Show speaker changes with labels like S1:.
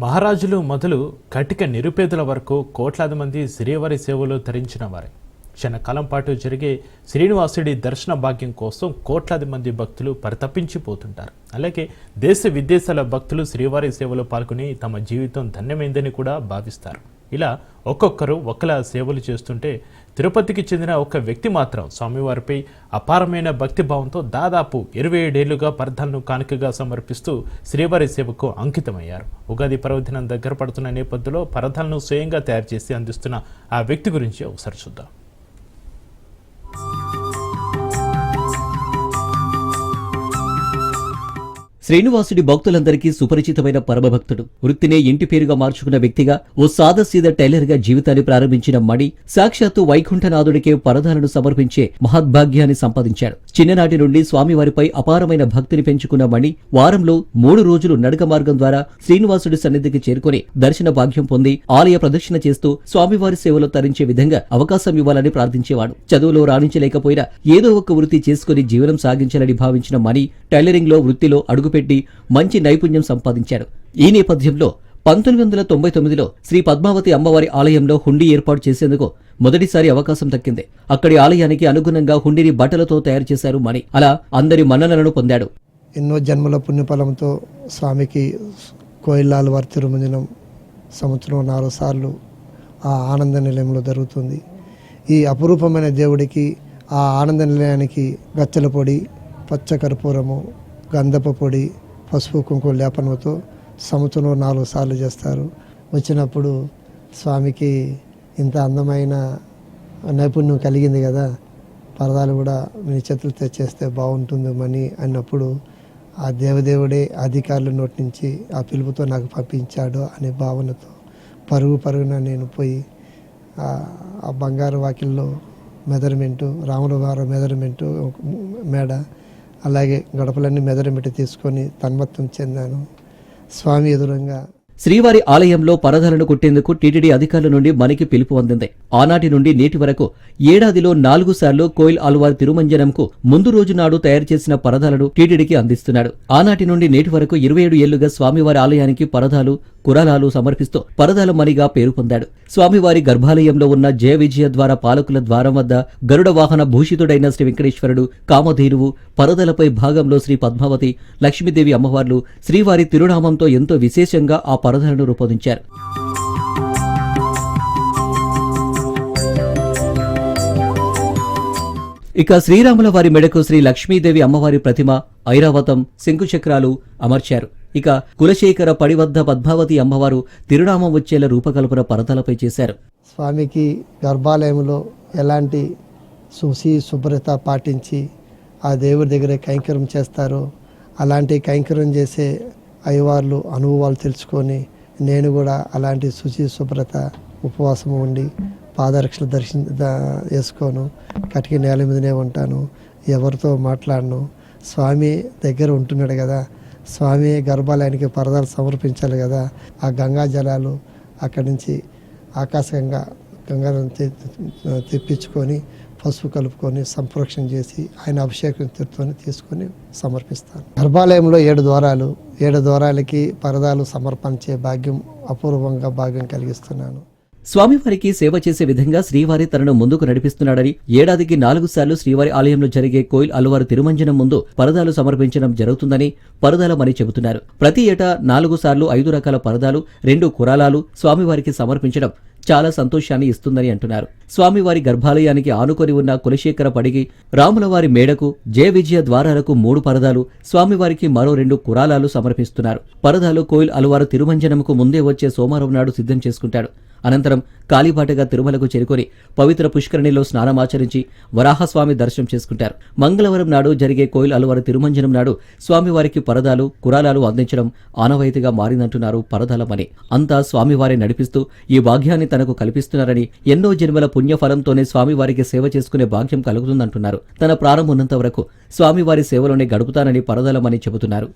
S1: మహారాజులు మొదలు కటిక నిరుపేదల వరకు కోట్లాది మంది శ్రీవారి సేవలు ధరించిన వారే. క్షణకాలం పాటు జరిగే శ్రీనివాసుడి దర్శన భాగ్యం కోసం కోట్లాది మంది భక్తులు పరితపించిపోతుంటారు. అలాగే దేశ విదేశాల భక్తులు శ్రీవారి సేవలో పాల్గొని తమ జీవితం ధన్యమైందని కూడా భావిస్తారు. ఇలా ఒక్కొక్కరు ఒకలా సేవలు చేస్తుంటే తిరుపతికి చెందిన ఒక వ్యక్తి మాత్రం స్వామివారిపై అపారమైన భక్తిభావంతో దాదాపు 27 ఏళ్లుగా పరదాలను కానుకగా సమర్పిస్తూ శ్రీవారి సేవకు అంకితమయ్యారు. ఉగాది పర్వదినం దగ్గర పడుతున్న నేపథ్యంలో పరదాలను స్వయంగా తయారు చేసి అందిస్తున్న ఆ వ్యక్తి గురించి ఒకసారి చూద్దాం.
S2: శ్రీనివాసుడి భక్తులందరికీ సుపరిచితమైన పరమభక్తుడు. వృత్తినే ఇంటి పేరుగా మార్చుకున్న వ్యక్తిగా ఓ సాదాసీదా టైలర్గా జీవితాన్ని ప్రారంభించిన మణి సాక్షాత్తు వైకుంఠనాథుడికే పరదాలను సమర్పించే మహద్భాగ్యాన్ని సంపాదించాడు. చిన్ననాటి నుండి స్వామివారిపై అపారమైన భక్తిని పెంచుకున్న మణి వారంలో 3 రోజులు నడక మార్గం ద్వారా శ్రీనివాసుడి సన్నిధికి చేరుకుని దర్శన భాగ్యం పొంది ఆలయ ప్రదక్షిణ చేస్తూ స్వామివారి సేవలో తరించే విధంగా అవకాశం ఇవ్వాలని ప్రార్థించేవాడు. చదువులో రాణించలేకపోయినా ఏదో ఒక వృత్తి చేసుకుని జీవనం సాగించాలని భావించిన మణి టైలరింగ్ లో వృత్తిలో అడుగుపెట్టి మంచి నైపుణ్యం సంపాదించాడు. ఈ నేపథ్యంలో 1999లో శ్రీ పద్మావతి అమ్మవారి ఆలయంలో హుండీ ఏర్పాటు చేసేందుకు మొదటిసారి అవకాశం దక్కింది. అక్కడి ఆలయానికి అనుగుణంగా హుండీని బట్టలతో తయారు చేశారు మణి. అలా అందరి మన్ననలను పొందాడు.
S3: ఎన్నో జన్మల పుణ్యఫలంతో స్వామికి కోయిలాల వారి తిరుమంజనం సంవత్సరం 4 సార్లు ఆ ఆనంద నిలయంలో జరుగుతుంది. ఈ అపురూపమైన దేవుడికి ఆ ఆనంద నిలయానికి గచ్చల పొడి, పచ్చ కర్పూరము, గంధపు పొడి, పసుపు కుంకుమ లేపనతో సంవత్సరంలో 4 సార్లు చేస్తారు. వచ్చినప్పుడు స్వామికి ఇంత అందమైన నైపుణ్యం కలిగింది కదా, పరదాలు కూడా మీ చేతులతో చేస్తే బాగుంటుంది అని అన్నప్పుడు ఆ దేవదేవుడే అధికారుల నోటి నుంచి ఆ పిలుపుతో నాకు పంపించాడు అనే భావనతో పరుగున నేను పోయి ఆ బంగారు వాకిల్లో మెజర్మెంటు, రాముల వారి మెజర్మెంటు, మేడ, అలాగే గడపలన్నీ మెదరమెట్టి తీసుకొని తన్మత్తం చెందాను. స్వామి ఎదురుగా
S2: శ్రీవారి ఆలయంలో పరదాలను కుట్టేందుకు టీటీడీ అధికారుల నుండి మనకి పిలుపు అందింది. ఆనాటి నుండి నేటి వరకు ఏడాదిలో 4 సార్లు కోయిల్ ఆళ్వార్ తిరుమంజనంకు ముందు రోజు నాడు తయారు చేసిన పరదాలను టీటీడీకి అందిస్తున్నాడు. ఆనాటి నుండి నేటి వరకు 27 ఏళ్లుగా స్వామివారి ఆలయానికి పరదాలు, కురాలాలు సమర్పిస్తూ పరదాల మణిగా పేరు పొందాడు. స్వామివారి గర్భాలయంలో ఉన్న జయ విజయ ద్వార పాలకుల ద్వారం వద్ద గరుడ వాహన భూషితుడైన శ్రీ వెంకటేశ్వరుడు, కామధేనువు, పరదలపై భాగంలో శ్రీ పద్మావతి, లక్ష్మీదేవి అమ్మవార్లు శ్రీవారి తిరునామంతో ఎంతో విశేషంగా ఆ పరదాలను రూపొందించారు. ఇక శ్రీరాముల వారి మెడకు శ్రీ లక్ష్మీదేవి అమ్మవారి ప్రతిమ, ఐరావతం, శంకుచక్రాలు అమర్చారు. ఇక కులశేఖర పడి వద్ద పద్మావతి అమ్మవారు తిరునామం వచ్చేలా రూపకల్పన పరదాలపై చేశారు.
S3: స్వామికి గర్భాలయంలో ఎలాంటి శుభ్రత పాటించి ఆ దేవుడి దగ్గర కైంకర్యం చేస్తారో అలాంటి కైంకర్యం చేసే అయ్యవార్లు అనుభవాలు తెలుసుకొని నేను కూడా అలాంటి శుభ్రత ఉపవాసం ఉండి పాదరక్షలు వేసుకోను, కటికి నేల మీదనే ఉంటాను, ఎవరితో మాట్లాడను. స్వామి దగ్గర ఉంటున్నాడు కదా, స్వామి గర్భాలయానికి పరదాలు సమర్పించాలి కదా, ఆ గంగా జలాలు అక్కడి నుంచి ఆకాశంగా గంగాలను తెప్పించుకొని పసుపు కలుపుకొని సంప్రోక్షణ చేసి ఆయన అభిషేకం తీసుకొని సమర్పిస్తాను. గర్భాలయంలో 7 ద్వారాలు, 7 ద్వారాలకి పరదాలు సమర్పించే భాగ్యం, అపూర్వంగా భాగ్యం కలిగిస్తున్నాను.
S2: స్వామివారికి సేవ చేసే విధంగా శ్రీవారి తనను ముందుకు నడిపిస్తున్నాడని ఏడాదికి 4 సార్లు శ్రీవారి ఆలయంలో జరిగే కోయిల్ అల్వారు తిరుమంజనం ముందు పరదాలు సమర్పించడం జరుగుతుందని పరదాల మణి చెబుతున్నారు. ప్రతి ఏటా 4 సార్లు 5 రకాల పరదాలు, 2 కురాలాలు స్వామివారికి సమర్పించడం చాలా సంతోషాన్ని ఇస్తుందని అంటున్నారు. స్వామివారి గర్భాలయానికి ఆనుకొని ఉన్న కులశేఖర పడికి, రాములవారి మేడకు, జయ విజయ ద్వారాలకు 3 పరదాలు, స్వామివారికి మరో 2 కురాలాలు సమర్పిస్తున్నారు. పరదాలు కోయిల్ అల్వారు తిరుమంజనంకు ముందే వచ్చే సోమవారం నాడు సిద్ధం చేసుకుంటాడు. అనంతరం కాలిబాటగా తిరుమలకు చేరుకొని పవిత్ర పుష్కరిణిలో స్నానమాచరించి వరాహస్వామి దర్శనం చేసుకుంటారు. మంగళవారం నాడు జరిగే కోయిల్ అల్వారు తిరుమంజనం నాడు స్వామివారికి పరదాలు, కురాలాలు అందించడం ఆనవాయితీగా మారిందంటున్నారు పరదాల మణి. అంతా స్వామివారి నడిపిస్తూ ఈ భాగ్యాన్ని తనకు కల్పిస్తున్నారని, ఎన్నో జన్మల పుణ్యఫలంతోనే స్వామివారికి సేవ చేసుకునే భాగ్యం కలుగుతుందంటున్నారు. తన ప్రాణం ఉన్నంత వరకు స్వామివారి సేవలోనే గడుపుతానని పరదాల మణి చెబుతున్నారు.